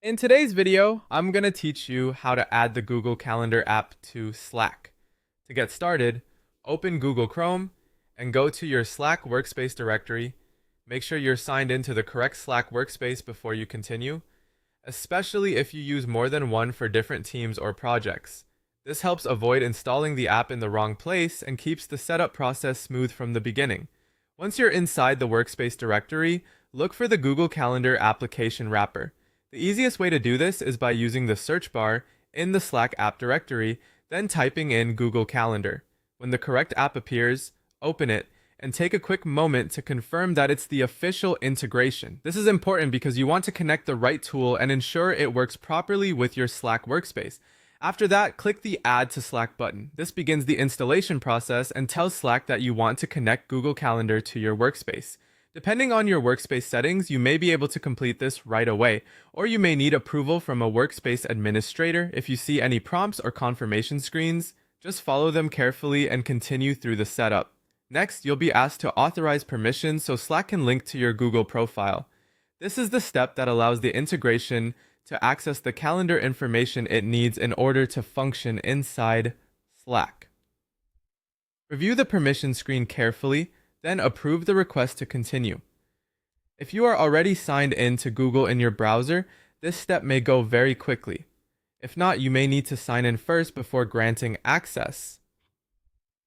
In today's video, I'm going to teach you how to add the Google Calendar app to Slack. To get started, open Google Chrome and go to your Slack Workspace directory. Make sure you're signed into the correct Slack workspace before you continue, especially if you use more than one for different teams or projects. This helps avoid installing the app in the wrong place and keeps the setup process smooth from the beginning. Once you're inside the Workspace directory, look for the Google Calendar application wrapper. The easiest way to do this is by using the search bar in the Slack app directory, then typing in Google Calendar. When the correct app appears, open it, and take a quick moment to confirm that it's the official integration. This is important because you want to connect the right tool and ensure it works properly with your Slack workspace. After that, click the Add to Slack button. This begins the installation process and tells Slack that you want to connect Google Calendar to your workspace. Depending on your workspace settings, you may be able to complete this right away, or you may need approval from a workspace administrator. If you see any prompts or confirmation screens, just follow them carefully and continue through the setup. Next, you'll be asked to authorize permissions so Slack can link to your Google profile. This is the step that allows the integration to access the calendar information it needs in order to function inside Slack. Review the permission screen carefully, then approve the request to continue. If you are already signed in to Google in your browser, this step may go very quickly. If not, you may need to sign in first before granting access.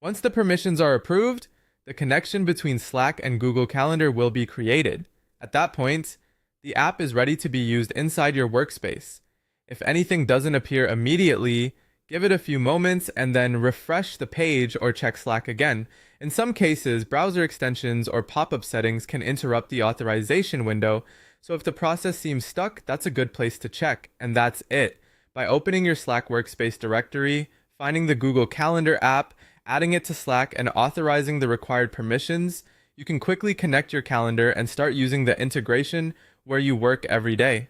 Once the permissions are approved, the connection between Slack and Google Calendar will be created. At that point, the app is ready to be used inside your workspace. If anything doesn't appear immediately, give it a few moments and then refresh the page or check Slack again. In some cases, browser extensions or pop-up settings can interrupt the authorization window, so if the process seems stuck, that's a good place to check, and that's it. By opening your Slack workspace directory, finding the Google Calendar app, adding it to Slack, and authorizing the required permissions, you can quickly connect your calendar and start using the integration where you work every day.